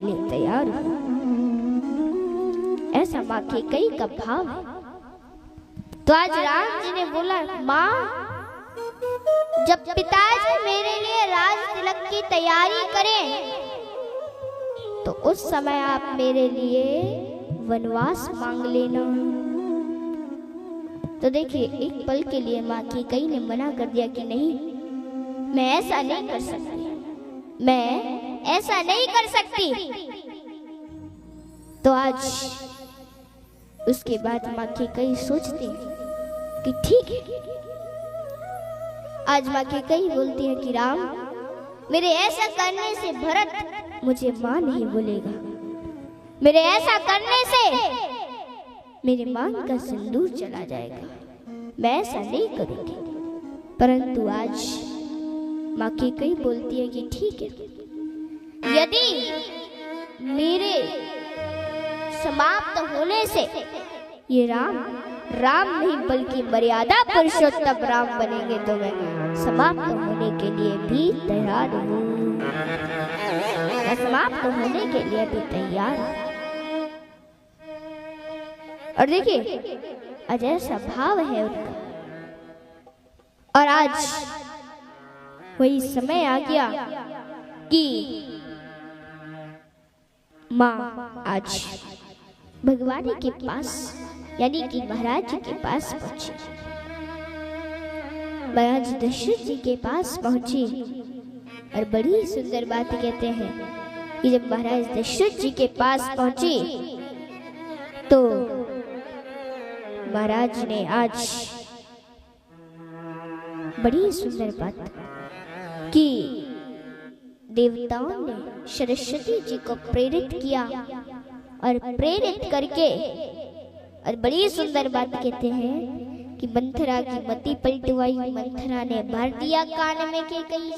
लिए तैयार हूं। ऐसा माँ के कई का भाव है। तो आज राम जी ने बोला, माँ जब पिताजी मेरे लिए राज तिलक की तैयारी करें तो उस समय आप मेरे लिए वनवास मांग लेना। तो देखिए, एक पल के लिए माँ की कई ने मना कर दिया कि नहीं, मैं ऐसा नहीं कर सकती, मैं ऐसा नहीं कर सकती। तो आज उसके बाद माँ की कई सोचती कि ठीक है। आज माँ की कई बोलती है कि राम, मेरे ऐसा करने से भरत मुझे माँ नहीं बोलेगा, मेरे ऐसा करने से मेरे मांग का सिंदूर चला जाएगा, मैं ऐसा नहीं करूंगी। परंतु आज माँ की कई बोलती है कि ठीक है, यदि मेरे समाप्त होने से ये राम नहीं बल्कि मर्यादा पुरुषोत्तम राम बनेंगे तो मैं समाप्त होने के लिए भी तैयार हूँ, मैं समाप्त होने के लिए भी तैयार हूँ। और देखिए, आज ऐसा भाव है उनका। और आज वही समय आ गया कि माँ आज भगवान के पास यानी कि महाराज जी के पास पहुंची। महाराज दशरथ जी के पास पहुंची और बड़ी सुंदर बात कहते हैं कि जब महाराज दशरथ जी के पास पहुंची तो महाराज ने आज बड़ी सुंदर बात कि देवताओं ने सरस्वती जी को प्रेरित किया और प्रेरित करके और बड़ी सुंदर बात कहते हैं कि मंथरा की मति पलटवाई। मंथरा ने भर दिया कान में कैकेयी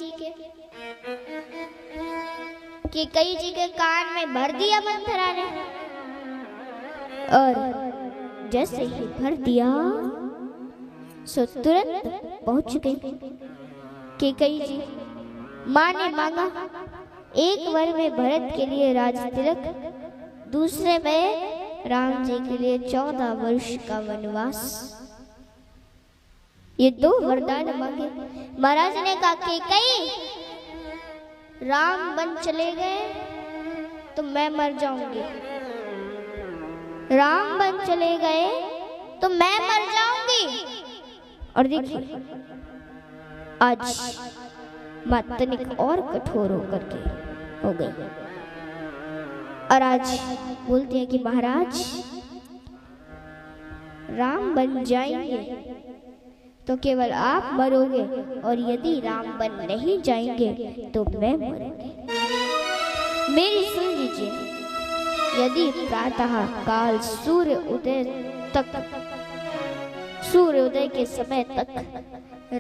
जी के कान में भर दिया मंथरा ने। और जैसे ही भर दिया सो तुरंत पहुंच गई कैकेयी जी। माँ ने मांगा एक वर में भरत के लिए राज तिलक, दूसरे में राम जी के लिए 14 वर्ष का वनवास। ये 2 वरदान मांगे। महाराज ने कहा कैकेयी, राम बन चले गए तो मैं मर जाऊंगी, राम बन चले गए तो मैं मर जाऊंगी। और देखिए, आज माँ तनिक और कठोर होकर के हो गई और आज बोलते हैं कि महाराज राम बन जाएंगे तो केवल आप मरोगे और यदि राम बन नहीं जाएंगे तो मैं मरूंगी। मेरी सुन लीजिए, यदि प्रातः काल सूर्योदय के समय तक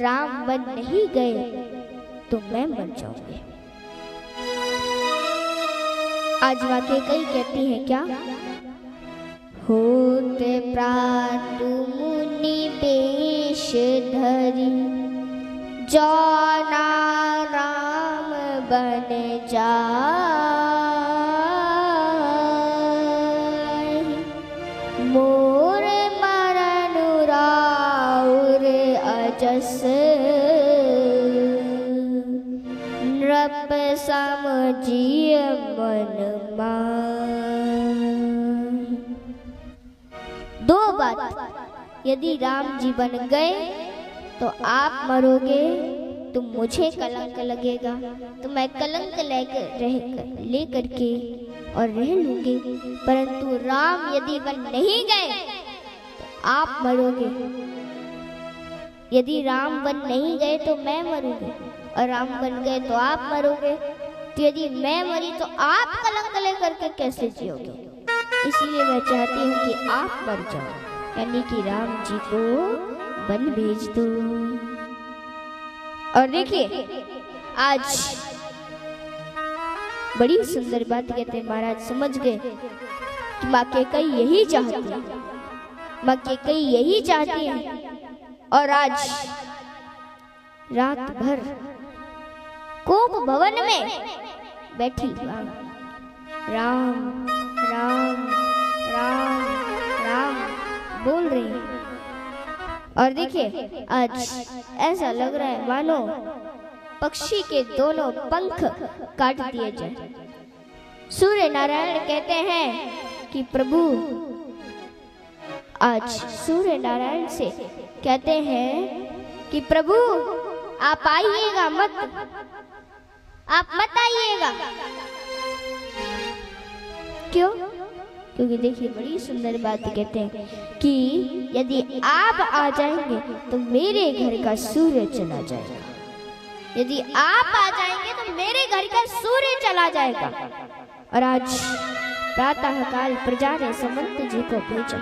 राम बन नहीं गए तो मैं मर जाऊंगी। आज वाकई कई कहती है क्या, होते प्रातु मुनि बेश धरी, जौना राम बन जाए, मोर मरन राउर अजस, नृप समझिय मन माहि। 2 बात, यदि राम जी बन गए तो आप मरोगे तो मुझे कलंक लगेगा, तो मैं कलंक लेकर के और रह लूंगी। परंतु राम यदि बन नहीं गए तो आप मरोगे, यदि राम बन नहीं गए तो मैं मरूंगी और राम बन गए तो आप मरोगे। तो यदि मैं मरी तो आप कलंक लेकर के कैसे जियोगे? इसलिए मैं चाहती हूँ कि आप मर जाओ, यानी कि राम जी को वन भेज दो। और देखिए, आज बड़ी सुंदर बात कहते हैं, महाराज समझ गए कि माँ कैकेयी यही चाहती है, माँ कैकेयी यही चाहती है। और आज रात भर कोप भवन में बैठी राम राम राम राम बोल रही है। और देखिए आज ऐसा लग रहा है मानो पक्षी के दोनों पंख काट दिए जाए। सूर्य नारायण कहते हैं कि प्रभु, आज सूर्य नारायण से कहते हैं कि प्रभु आप आइएगा मत, आप मत आइएगा। क्यों? क्योंकि देखिए बड़ी सुंदर बात कहते हैं कि यदि आप आ जाएंगे तो मेरे घर का सूर्य चला जाएगा। यदि आप आ जाएंगे तो मेरे घर का सूर्य चला जाएगा। और आज प्रातः काल प्रजा ने सुमंत जी को भेजा।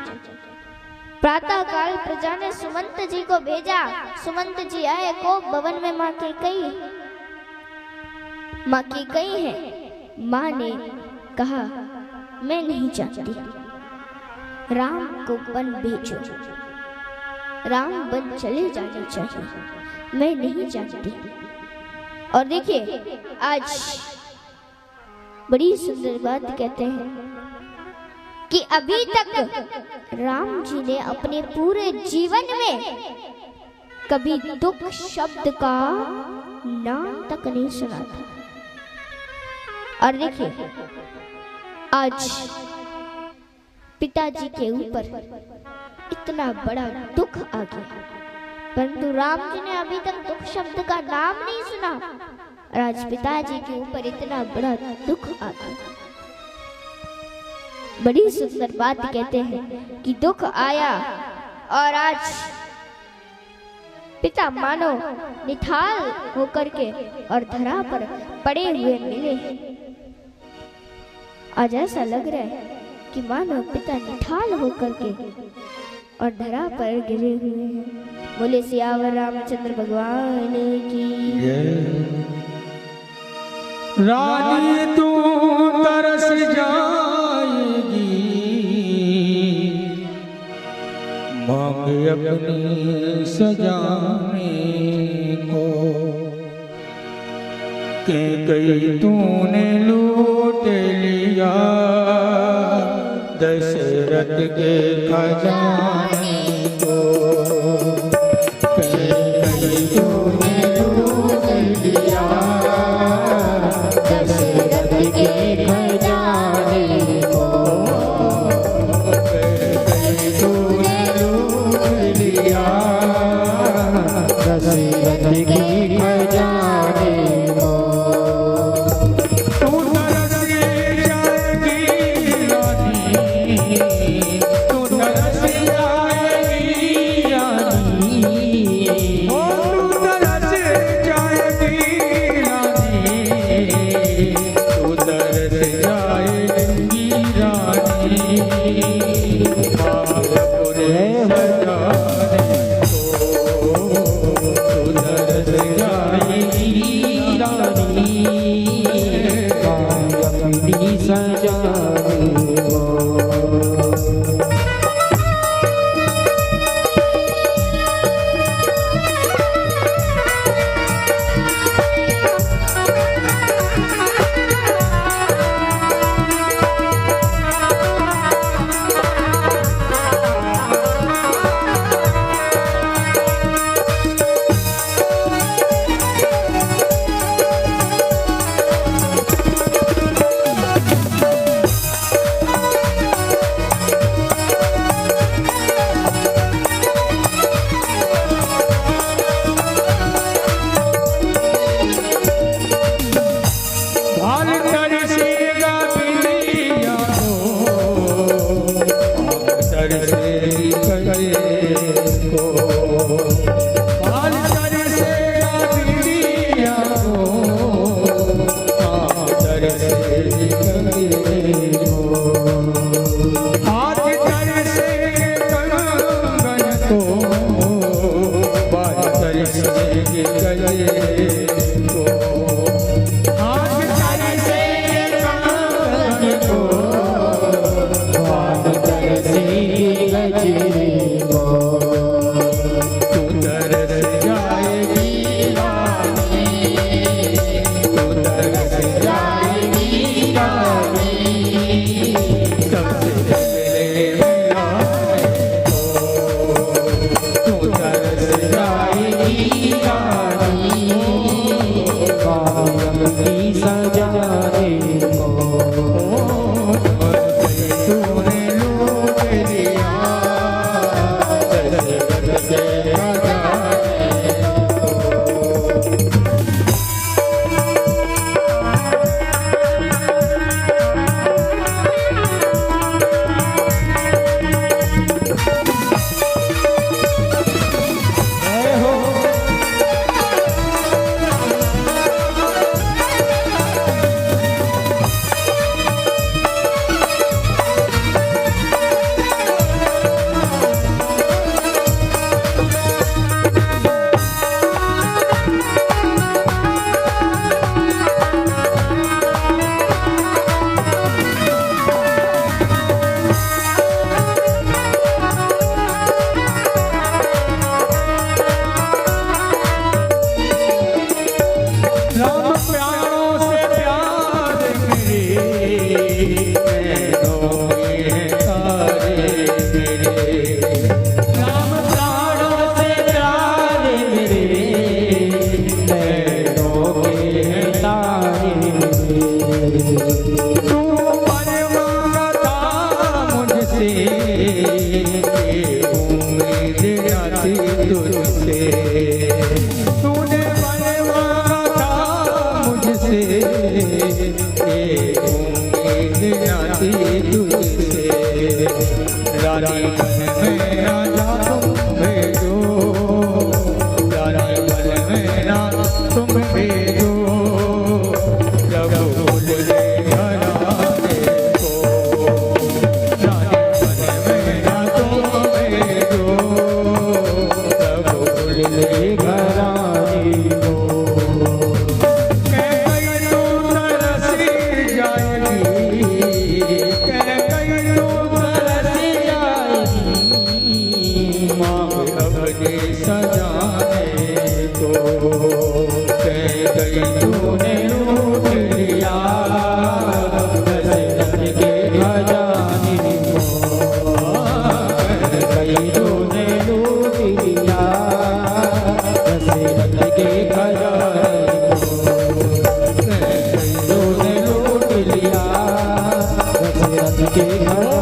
प्रातः काल प्रजा ने सुमंत जी को भेजा। सुमंत जी आए को भवन में माँ की कही है। माँ ने कहा मैं नहीं चाहती, राम को वन भेजो, राम वन चले जाने चाहिए, मैं नहीं चाहती। और देखिए आज बड़ी सुंदर बात कहते हैं कि अभी तक राम जी ने अपने पूरे जीवन में कभी दुख शब्द का नाम तक नहीं सुना था। और देखिए आज पिताजी के ऊपर इतना बड़ा दुख आ गया, परंतु राम जी ने अभी तक दुख शब्द का नाम नहीं सुना। और आज पिताजी के ऊपर इतना बड़ा दुख आ गया। बड़ी सुंदर बात कहते हैं कि दुख आया और आज पिता मानो निठाल होकर के और धरा पर पड़े हुए मिले। आज ऐसा लग रहा है कि मानो पिता निठाल होकर के और धरा पर गिरे हुए हैं। बोले सियावर रामचंद्र भगवान की। रानी तू तरस जाएगी, मांग अपनी सजाने को, के कई तूने लूट लिया दशरथ के खजाने को, कई तूने लूट लिया दशरथ के खजाने को, कई तूने लूट लिया दशरथ के खजाने को। मिल जाती तुझसे रानी मन मेरा जा तुम भेजो रानी मन मेरा तुम भेजो रघुकुल ले घराने को रानी मन मेरा तुम भेजो रघुकुल ले घराने को सजाने को कह गई तूने लूट लिया दशरथ के खजाने को कह गई तूने लूट लिया दशरथ के खजाने को कह गई तूने लूट लिया दशरथ के खजाने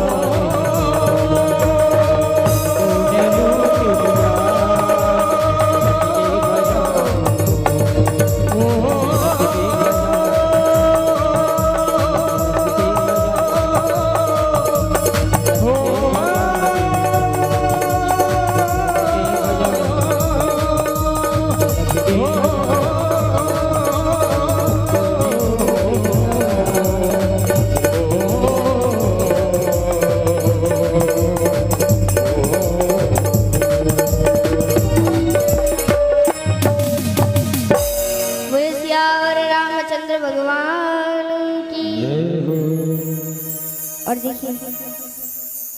और देखिए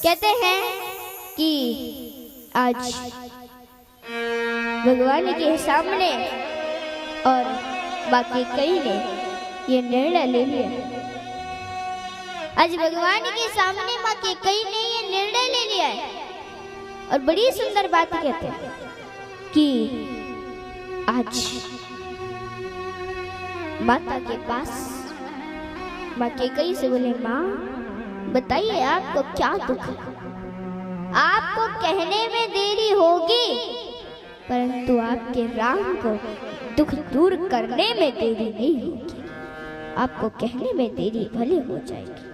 कहते हैं कि आज भगवान के सामने और बाकी कई ने ये निर्णय ले लिया। आज भगवान के सामने माँ के कई ने ये निर्णय ले लिया है और बड़ी सुंदर बात कहते हैं कि आज माता के पास माँ के कई से बोले, माँ बताइए आपको क्या दुख है? आपको कहने में देरी होगी परंतु आपके राम को दुख दूर करने में देरी नहीं होगी। आपको कहने में देरी भले हो जाएगी।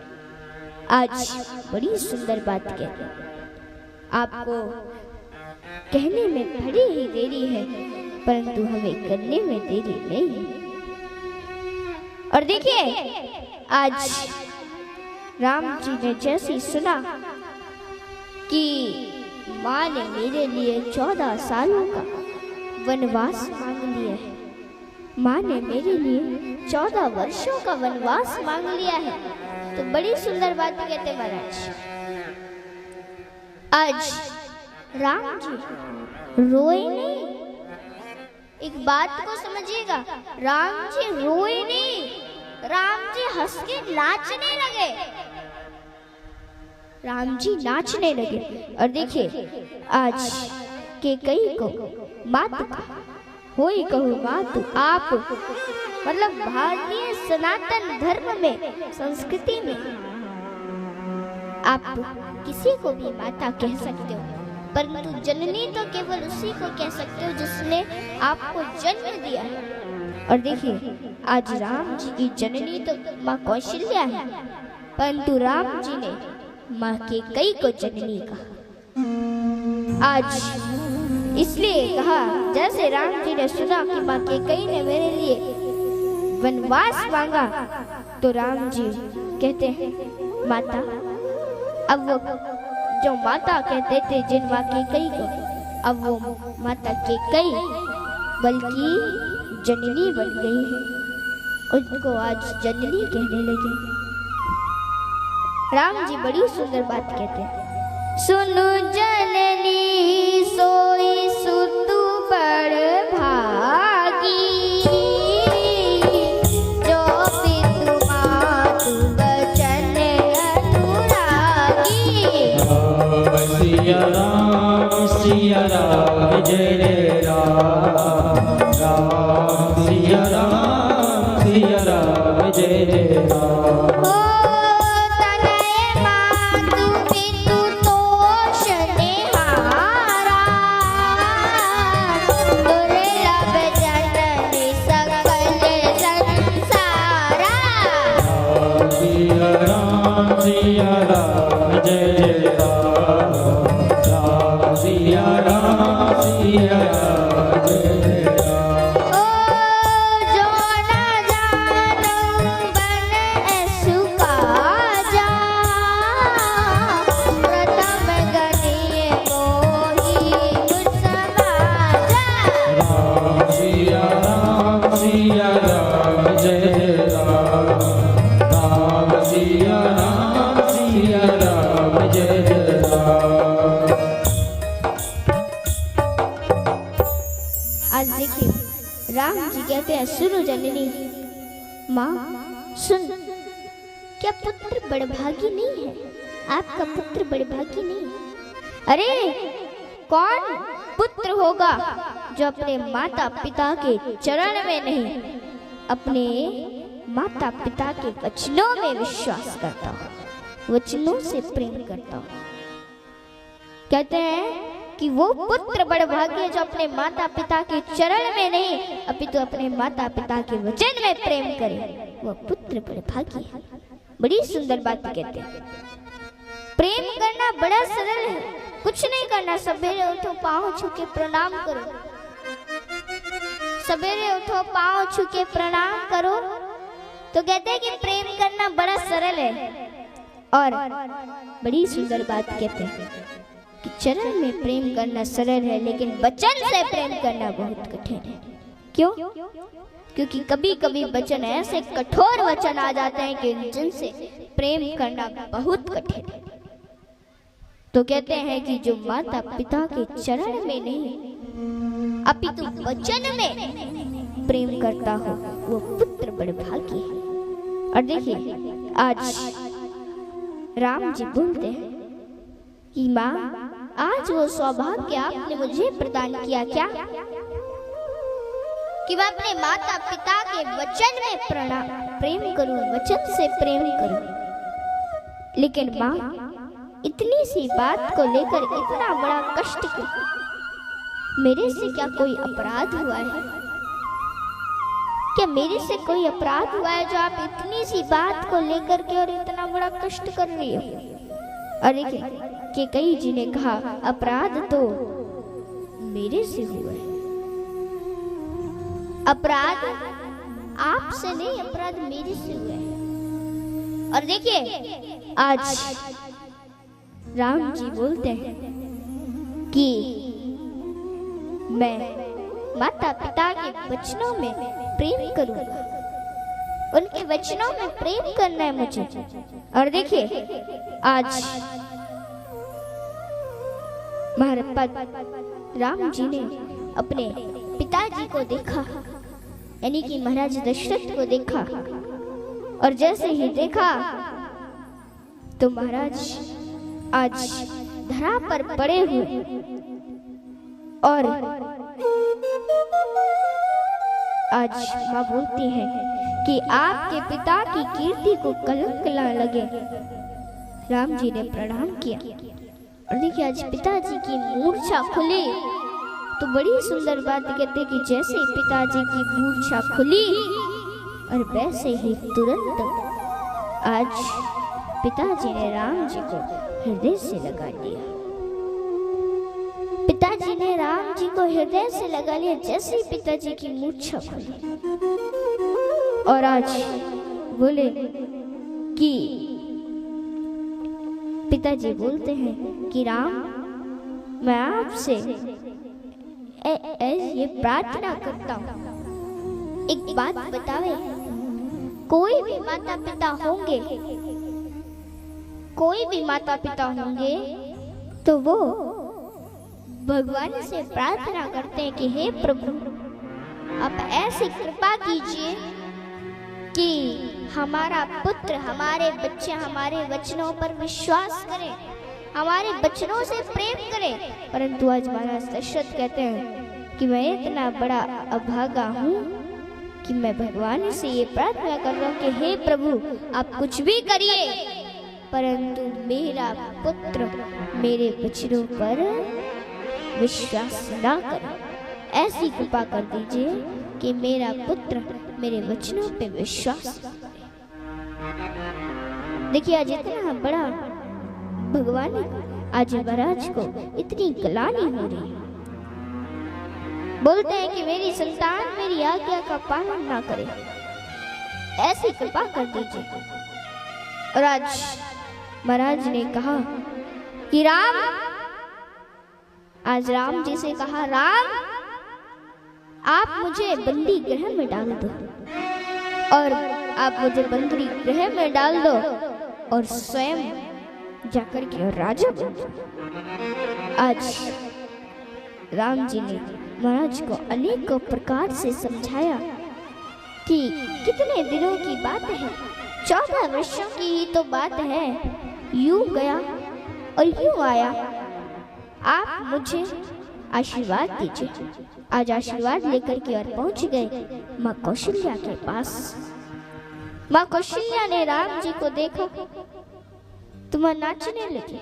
आज बड़ी सुंदर बात कहते हैं, आपको कहने में भले ही देरी है परंतु हमें करने में देरी नहीं है। और देखिए आज राम जी ने जैसे सुना कि माँ ने मेरे लिए 14 सालों का वनवास मांग लिया है, माँ ने मेरे लिए 14 वर्षों का वनवास मांग लिया है, तो बड़ी सुंदर बात कहते महाराज। आज राम जी रोए नहीं, एक बात को समझिएगा, राम जी रोए नहीं, राम जी हंस के नाचने लगे, राम जी नाचने लगे। और देखिए आज के कई को मात होई कहो मात आप, मतलब भारतीय सनातन धर्म में संस्कृति में आप किसी को भी माता कह सकते हो, परंतु जननी तो केवल उसी को कह सकते हो जिसने आपको जन्म दिया है। और देखिए आज राम जी की जननी तो माँ कौशल्या है, परंतु राम जी ने माँ के कई को जननी कहा। आज इसलिए कहा, जैसे राम जी ने सुना कि माँ के कई ने मेरे लिए वनवास मांगा, तो राम जी कहते हैं माता, अब वो जो माता कहते थे जिन माँ के कई को, अब वो माता के कई बल्कि जननी बन गई है, उनको आज जननी कहने लगे। राम जी बड़ी सुंदर बात कहते हैं, सुनु जननी सोई सुतु बड़ भागी, जो पितु मातु वचन अनुरागी। सिया राम जय राम, राम सिया राम जय राम। Ram जय जय राम राम सिया राम सिया राम जय जय राम। ओ जो न जानो बन ऐसु काजा, प्रथम गनिय मोहि मुझ समाजा। राम सिया राम जय जय राम राम सिया राम जय जय राम। आज देखिए राम जी कहते हैं सुनो जननी माँ सुन, क्या पुत्र बड़भागी नहीं है? आपका पुत्र बड़भागी नहीं है। अरे कौन पुत्र होगा जो अपने माता पिता के चरण में नहीं, अपने माता पिता के वचनों में विश्वास करता हो, वचनों से प्रेम करता हो। कहते हैं कि वो पुत्र बड़भागी है जो अपने माता पिता के चरण में नहीं, अपितु अपने माता पिता के वचन में प्रेम करे, वो पुत्र बड़भागी है। बड़ी सुंदर बात कहते हैं। प्रेम करना बड़ा सरल है, कुछ नहीं करना, सवेरे उठो पाँव छू के प्रणाम करो, सवेरे उठो पाँव छू के प्रणाम करो, तो कहते हैं कि प्रेम करना बड़ा सरल है। और बड़ी सुंदर बात कहते हैं कि चरण में प्रेम करना सरल है, लेकिन वचन से प्रेम करना बहुत कठिन है। क्यों? क्योंकि कभी कभी वचन ऐसे कठोर वचन आ जाते हैं कि जिनसे प्रेम करना बहुत कठिन है। तो कहते हैं कि जो माता पिता के चरण में नहीं अपितु वचन में प्रेम करता हो, वो पुत्र बड़भागी है। और देखिए आज राम जी बोलते हैं कि माँ आज वो सौभाग्य आपने मुझे प्रदान किया क्या, कि मैं अपने माता पिता के वचन में प्रेम करूं, वचन से प्रेम करूं। लेकिन माँ इतनी सी बात को लेकर इतना बड़ा कष्ट क्यों? मेरे से क्या कोई अपराध हुआ है? क्या मेरे से कोई अपराध हुआ है जो आप इतनी सी बात को लेकर के और इतना बड़ा कष्ट कर रही हो? अरे कि कई जी ने कहा अपराध तो मेरे से हुआ है, अपराध आपसे नहीं, अपराध मेरे से हुआ है। और देखिए आज राम जी बोलते हैं कि मैं माता पिता के वचनों में प्रेम करूंगा, उनके वचनों में प्रेम करना है मुझे। और देखिए आज महाराज राम जी ने अपने पिताजी को देखा, यानी कि महाराज दशरथ को देखा, और जैसे ही देखा तो महाराज आज धरा पर पड़े हुए और आज माँ बोलती है कि आपके पिता की कीर्ति को कलंक ना लगे। राम जी ने प्रणाम किया और देखिए आज पिताजी की मूर्छा खुली। तो बड़ी सुंदर बात कहते कि जैसे पिताजी की मूर्छा खुली और वैसे ही तुरंत आज पिताजी ने राम जी को हृदय से लगा लिया। पिताजी ने राम जी को हृदय से लगा लिया जैसे ही पिताजी की मूर्छा खुली। और आज बोले कि पिताजी बोलते हैं कि राम मैं आपसे ये प्रार्थना करता हूँ, एक बात बतावे, कोई भी माता पिता होंगे, कोई भी माता पिता होंगे तो वो भगवान से प्रार्थना करते हैं कि हे प्रभु आप ऐसी कृपा कीजिए कि हमारा पुत्र, हमारे बच्चे हमारे वचनों पर विश्वास करें, हमारे वचनों से प्रेम करें। परंतु आज महाराज दशरथ कहते हैं कि मैं इतना बड़ा अभागा हूँ कि मैं भगवान से ये प्रार्थना कर रहा हूँ कि हे प्रभु आप कुछ भी करिए, परंतु मेरा पुत्र मेरे वचनों पर विश्वास ना करे। ऐसी कृपा कर दीजिए कि मेरा पुत्र मेरे वचनों पे विश्वास करे। देखिए आज इतना बड़ा भगवान आज महाराज को इतनी ग्लानि हो रही है। बोलते हैं कि मेरी संतान मेरी आज्ञा का पालन ना करे, ऐसी कृपा कर दीजिए। और आज महाराज ने कहा कि राम, आज राम जी से कहा, राम आप मुझे बंदी गृह में डाल दो, और आप मुझे बंदी गृह में डाल दो और स्वयं जाकर के और राजा बन दो। आज राम जी ने महाराज को अनेकों प्रकार से समझाया कि कितने दिनों की बात है, 14 वर्षों की ही तो बात है, यूं गया और यूं आया, आप मुझे आशीर्वाद दीजिए। आज आशीर्वाद लेकर के और पहुंच गए माँ कौशल्या के पास। माँ कौशल्या ने राम जी को देखा तो वह नाचने लगी।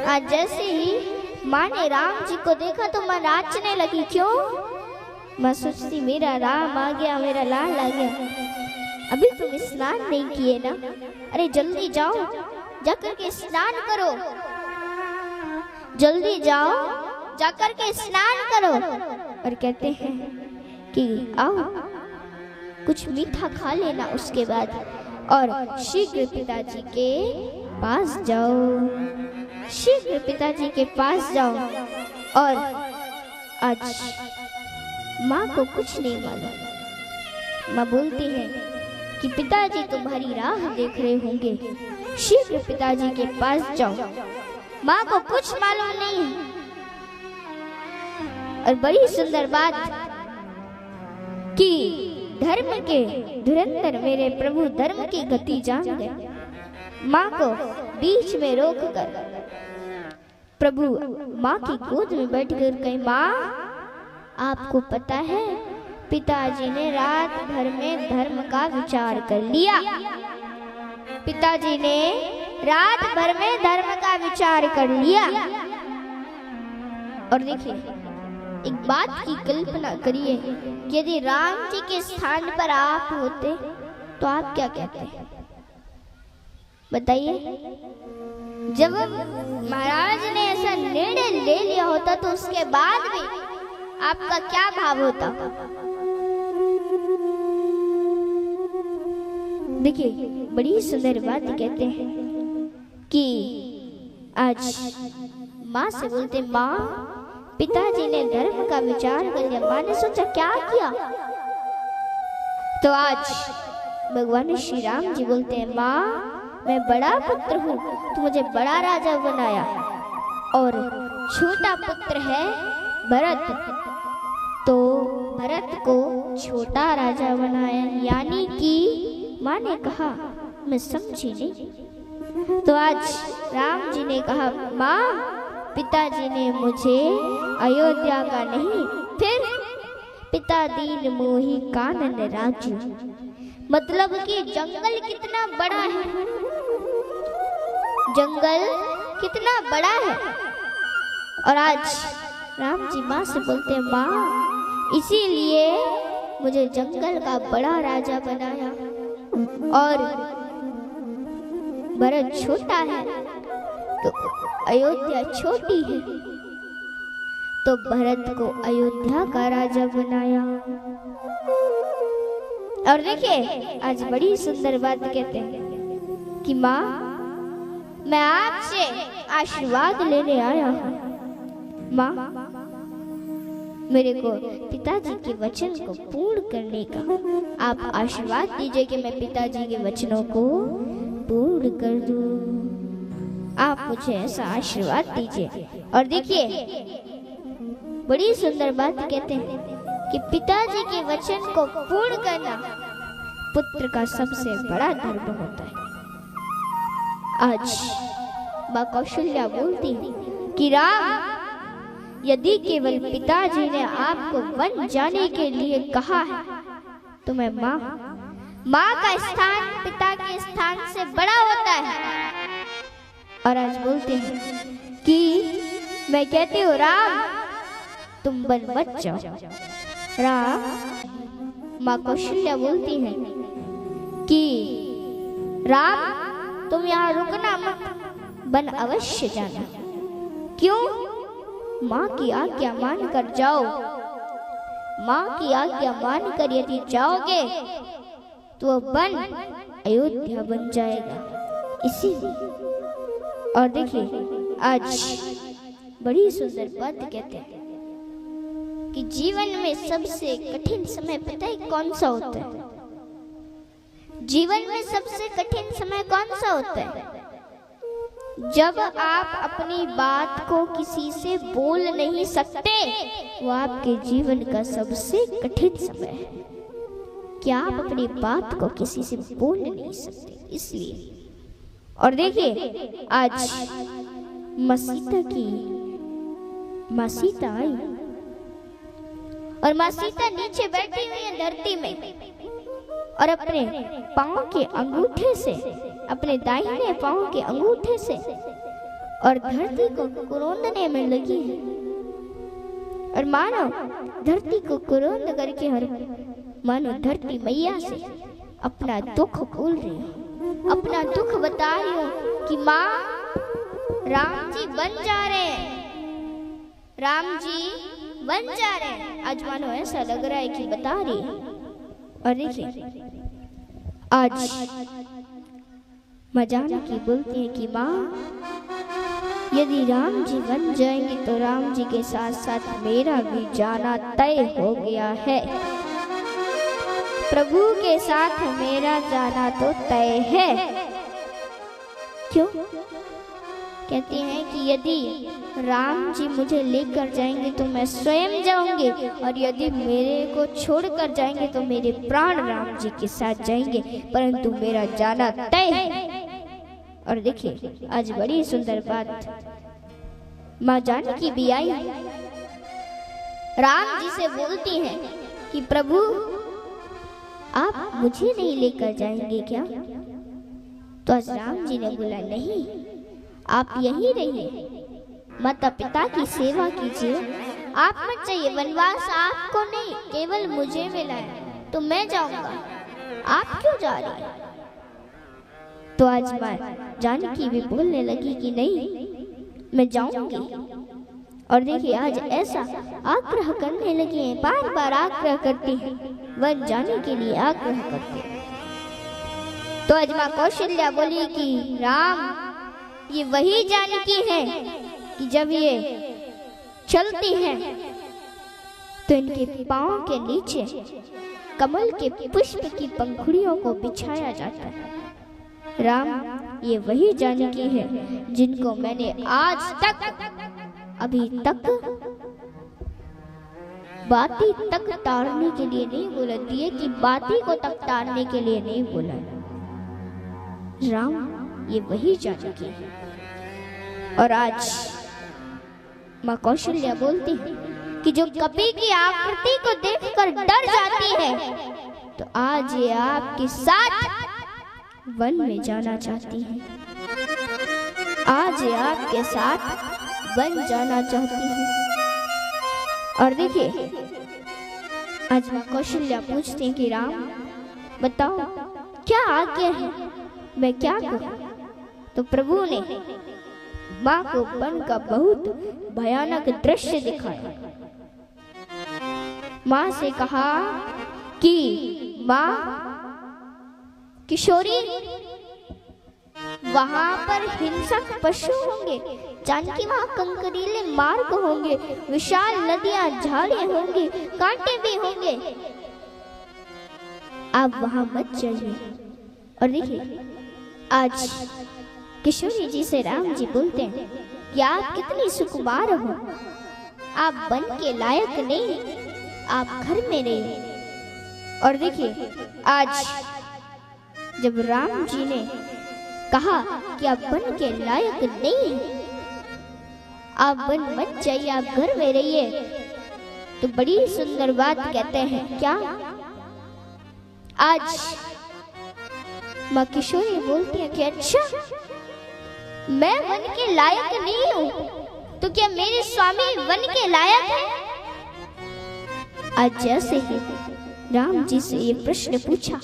आज जैसे ही माँ ने राम जी को देखा तो माँ नाचने लगी। क्यों? माँ सोचती मेरा राम आ गया, मेरा लाल आ गया। अभी तुम स्नान नहीं किए ना? अरे जल्दी जाओ, जाकर के स्नान करो, जल्दी जाओ जाकर के स्नान करो। और कहते हैं कि आओ कुछ मीठा खा लेना उसके बाद, और शीघ्र पिताजी के पास जाओ, शीघ्र पिताजी के पास जाओ। और आज माँ को कुछ नहीं मालूम। माँ बोलती है कि पिताजी तुम्हारी राह देख रहे होंगे, शीघ्र पिताजी के पास जाओ। माँ को कुछ मालूम नहीं है। और बड़ी सुंदर बात कि धर्म के धुरंधर मेरे प्रभु धर्म की गति जान गए। माँ को बीच में रोककर प्रभु माँ की गोद में बैठकर कहे, माँ आपको पता है पिताजी ने रात भर में धर्म का विचार कर लिया। पिताजी ने रात भर में धर्म का विचार कर लिया। और देखिए एक बात की कल्पना करिए कि यदि राम जी के स्थान पर आप होते तो आप क्या कहते? बताइए। जब महाराज ने ऐसा निर्णय ले लिया होता तो उसके बाद भी आपका क्या भाव होता? देखिए बड़ी सुंदर बात कहते हैं कि आज माँ से बोलते, माँ पिताजी ने धर्म का विचार कर लिया। माँ ने सोचा क्या किया? तो आज भगवान श्री राम जी बोलते हैं, माँ मैं बड़ा पुत्र हूँ तो मुझे बड़ा राजा बनाया, और छोटा पुत्र है भरत तो भरत को छोटा राजा बनाया। यानी कि माँ ने कहा मैं समझी नहीं। तो आज राम जी ने कहा, माँ पिताजी ने मुझे अयोध्या का नहीं, फिर पिता दीन मोही कानन राजू, मतलब कि जंगल कितना बड़ा है, जंगल कितना बड़ा है। और आज राम जी माँ से बोलते हैं, माँ इसीलिए मुझे जंगल का बड़ा राजा बनाया, और भरत छोटा है तो अयोध्या छोटी है, तो भरत को अयोध्या का राजा बनाया। और देखिए आज बड़ी सुंदर बात कहते हैं कि माँ मैं आपसे आशीर्वाद लेने आया हूँ। माँ मेरे को पिताजी के वचन को पूर्ण करने का आप आशीर्वाद दीजिए कि मैं पिताजी के वचनों को पूर्ण कर दूं। आप मुझे ऐसा आशीर्वाद दीजिए। और देखिए बड़ी सुंदर बात कहते हैं कि पिताजी के वचन को पूर्ण करना पुत्र का सबसे बड़ा धर्म होता है। आज माँ कौशल्या बोलती है कि राम यदि केवल पिताजी ने आपको वन जाने के लिए कहा है तो मैं माँ का स्थान पिता के स्थान से बड़ा होता है। और आज बोलते हैं कि मैं कहती हूँ राम तुम वन मत जाओ। राम माँ कौशल्या बोलती है कि राम तुम यहाँ रुकना मत, वन अवश्य जाना। क्यों? माँ की आज्ञा मान कर जाओ। माँ की आज्ञा मान कर यदि जाओगे तो वन अयोध्या बन जाएगा। इसीलिए और देखिए आज बड़ी सुंदर बात कहते हैं कि जीवन में सबसे कठिन समय पता है कौन सा होता है? जीवन में सबसे कठिन समय कौन सा होता है? जब आप अपनी बात को किसी से बोल नहीं सकते, वो आपके जीवन का सबसे कठिन समय है कि आप अपनी बात को किसी से बोल नहीं सकते। इसलिए और देखिए आज माँ सीता आई और माँ सीता नीचे बैठी हुई है धरती में और अपने पांव के अंगूठे से, अपने दाहिने पांव के अंगूठे से और धरती को कुरोंदने में लगी है और मानो धरती को कुरोंद करके और मानो धरती मैया से अपना दुख बोल रही हूँ, अपना दुख बता रही हूँ कि माँ राम जी बन जा रहे हैं, राम जी बन जा रहे हैं। आज मानो ऐसा लग रहा है कि बता रही है। और देखिए आज माँ जानकी बोलती है कि माँ यदि राम जी बन जाएंगे तो राम जी के साथ साथ मेरा भी जाना तय हो गया है। प्रभु के साथ मेरा जाना तो तय है। क्यों? कहती हैं कि यदि राम जी मुझे लेकर जाएंगे तो मैं स्वयं जाऊंगी और यदि मेरे को छोड़कर जाएंगे तो मेरे प्राण राम जी के साथ जाएंगे, परंतु मेरा जाना तय है। और देखिए आज बड़ी सुंदर बात, माँ जानकी भी आई, राम जी से बोलती हैं कि प्रभु आप मुझे नहीं लेकर जाएंगे क्या? तो आज राम जी ने बोला नहीं, आप यहीं रहिए, माता पिता की सेवा कीजिए, आप मत चाहिए, वनवास आपको नहीं केवल मुझे मिला है तो मैं जाऊंगा, आप क्यों जा रही हैं? तो आज माँ जानकी भी बोलने लगी कि नहीं मैं जाऊंगी। और देखिए आज ऐसा आग्रह करने लगी है, बार बार आग्रह करती है, वन जाने के लिए आग्रह करती है। तो आज माँ कौशल्या बोली कि राम ये वही जानकी है कि जब ये चलती हैं तो इनके पांव के नीचे कमल के पुष्प की पंखुड़ियों को बिछाया जाता है। राम ये वही जानकी है जिनको मैंने आज तक अभी तक बाती तक तारने के लिए नहीं बोला, दिए कि बाती को तक तारने के लिए नहीं बोला। राम ये वही जानकी है। और आज माँ कौशल्या बोलती है कि जो कपि की आकृति को देखकर डर जाती है तो आज ये आपके साथ वन में जाना चाहती है, आज ये आपके साथ वन जाना चाहती है। और देखिए आज माँ कौशल्या पूछती हैं कि राम बताओ क्या आज्ञा है, मैं क्या करूं? तो प्रभु ने माँ को वन का बहुत भयानक दृश्य दिखाया। माँ से कहा कि माँ किशोरी वहां पर हिंसक पशु होंगे, जानकी वहां कंकरीले मार्ग होंगे, विशाल नदियां झाड़ियां होंगी, कांटे भी होंगे, आप वहां मत जाइए। और देखिए आज किशोरी जी से राम जी बोलते हैं कि आप कितनी सुकुमार हो, आप वन के लायक नहीं, आप घर में रहिए। और देखिए आज जब राम जी ने कहा कि आप वन के लायक नहीं, आप वन मत जाइए, आप घर में रहिए, तो बड़ी सुंदर बात कहते हैं क्या? आज माँ किशोरी बोलती है कि अच्छा मैं वन के लायक नहीं हूं, तो क्या मेरे स्वामी वन के लायक हैं? आज जैसे ही राम जी से ये प्रश्न पूछा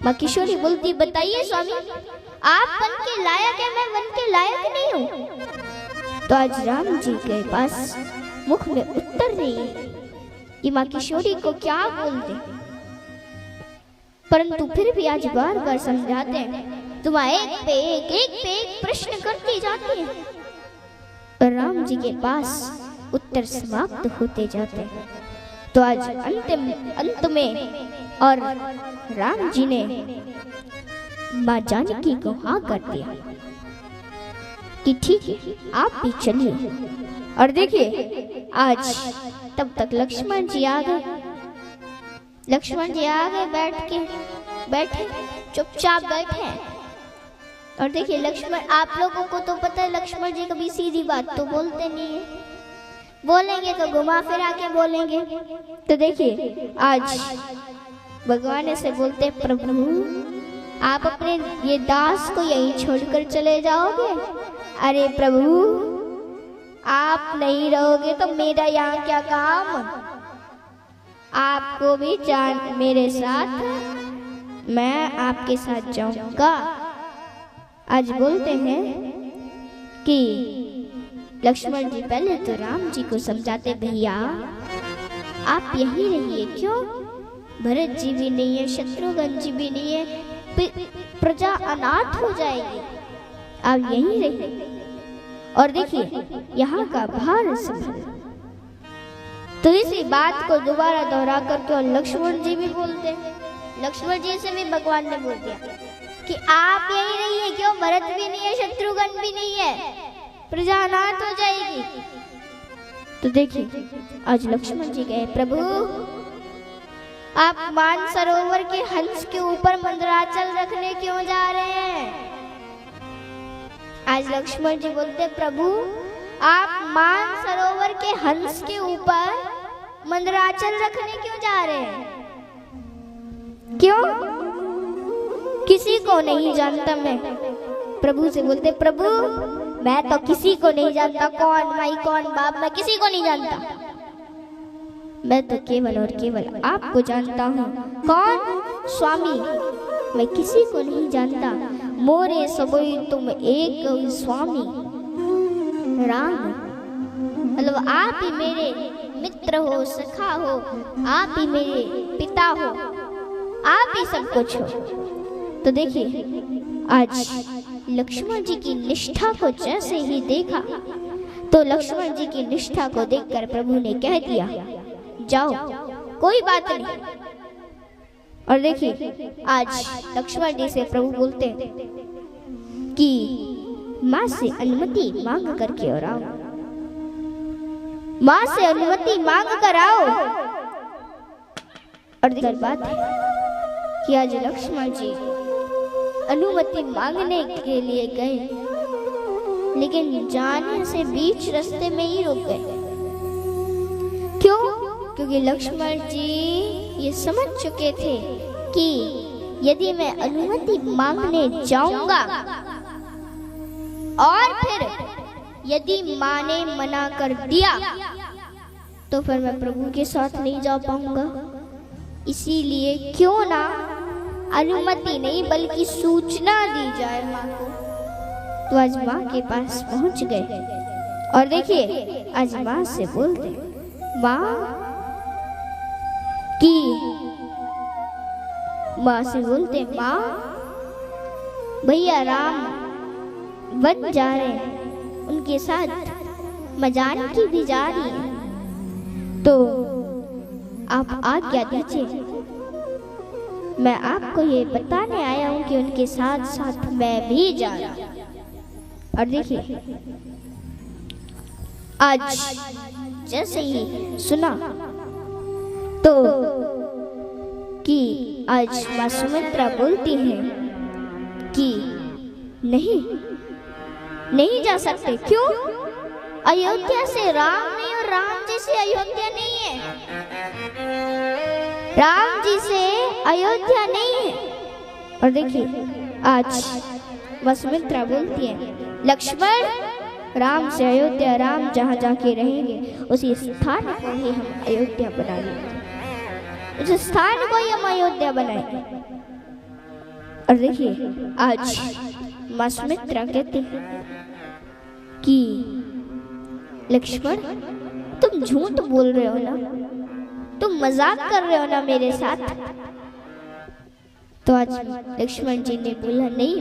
माँ किशोरी बोलती, बताइए स्वामी, आप बन के लायक है, मैं बन के लायक नहीं हूँ। तो आज राम जी के पास मुख में उत्तर नहीं है कि माँ किशोरी को क्या बोल दे, परंतु फिर भी आज बार बार समझाते हैं। तुम एक पे एक प्रश्न करती जाती है और राम जी के पास उत्तर समाप्त होते जाते हैं। तो आज अंत में और राम जी ने माँ जानकी को हाँ कर दिया कि ठीक है, आप भी चलिए। और देखिए आज तब तक लक्ष्मण जी आ गए। लक्ष्मण जी आ गए, बैठे चुपचाप बैठे। और देखिए लक्ष्मण, आप लोगों को तो पता है लक्ष्मण जी कभी सीधी बात तो बोलते नहीं है, बोलेंगे तो घुमा फिरा के बोलेंगे। तो देखिए आज भगवान से बोलते, प्रभु आप अपने ये दास को यहीं छोड़कर चले जाओगे? अरे प्रभु आप नहीं रहोगे तो मेरा यहाँ क्या काम, आपको भी जान मेरे साथ, मैं आपके साथ जाऊंगा। आज बोलते हैं कि लक्ष्मण जी पहले तो राम जी को समझाते, भैया आप यहीं रहिए। क्यों? भरत जी भी नहीं है, शत्रुघ्न जी भी नहीं है, प्रजा अनाथ हो जाएगी, आप यहीं रहिए। और देखिए यहाँ का भार संभाल। तो इसी बात को दोबारा दोहरा करके और लक्ष्मण जी भी बोलते, लक्ष्मण जी से भी भगवान ने बोल दिया कि आप यहीं रहिए। क्यों? भरत भी नहीं है, शत्रुघ्न भी नहीं है, प्रजा अनाथ हो जाएगी। तो देखिए आज लक्ष्मण जी कहे, प्रभु आप मानसरोवर के हंस के ऊपर मंदराचल रखने क्यों जा रहे हैं? आज लक्ष्मण जी बोलते, प्रभु आप मानसरोवर के हंस के ऊपर मंदराचल रखने क्यों जा रहे हैं? क्यों? किसी को नहीं जानता मैं। प्रभु से बोलते, प्रभु मैं तो किसी को नहीं जानता, कौन माई कौन बाप, मैं किसी को नहीं जानता, मैं तो केवल और केवल आपको जानता हूँ। कौन? स्वामी, मैं किसी को नहीं जानता। मोरे सबोई तुम एक स्वामी राम, मतलब आप ही मेरे मित्र हो, सखा हो, आप ही मेरे पिता हो, आप ही सब कुछ हो। तो देखिए आज लक्ष्मण जी की निष्ठा को जैसे ही देखा तो लक्ष्मण जी की निष्ठा को देखकर प्रभु ने कह दिया, जाओ कोई बात नहीं। और देखिए आज लक्ष्मण जी से प्रभु बोलते कि माँ से अनुमति मांग करके और आओ, माँ से अनुमति मांग कर आओ। और दिक्कत बात है कि आज लक्ष्मण जी अनुमति मांगने के लिए गए, लेकिन जाने से बीच रास्ते में ही रुक गए। क्यों? क्योंकि लक्ष्मण जी ये समझ चुके थे कि यदि मैं अनुमति मांगने जाऊंगा और फिर यदि माँ ने मना कर दिया तो फिर मैं प्रभु के साथ नहीं जा पाऊंगा। इसीलिए क्यों ना अनुमति नहीं बल्कि सूचना दी जाए माँ को। तो आज माँ के पास पहुंच गए और देखिए आज माँ से बोलते, माँ की माँ से बोलते, माँ भैया राम वन जा रहे हैं, उनके साथ माँ जानकी भी जा रही है, तो आप आज्ञा दीजिए। मैं आपको ये बताने आया हूँ कि उनके साथ साथ मैं भी जा रहा हूँ। और देखिए आज जैसे ही सुना तो कि आज माँ सुमित्रा बोलती है कि नहीं जा सकते। क्यों? अयोध्या से राम नहीं और राम जी से अयोध्या नहीं है, राम जी से अयोध्या नहीं है। और देखिए आज माँ सुमित्रा बोलती है, लक्ष्मण राम से अयोध्या, राम जहाँ जाके रहेंगे उसी स्थान को ही हम अयोध्या बना लेंगे, उस स्थान को ही हम अयोध्या बनाएंगे। और देखिए आज माँ सुमित्रा कहती कि लक्ष्मण तुम झूठ बोल रहे हो ना, तुम मजाक कर रहे हो ना मेरे साथ। तो आज लक्ष्मण जी ने बोला नहीं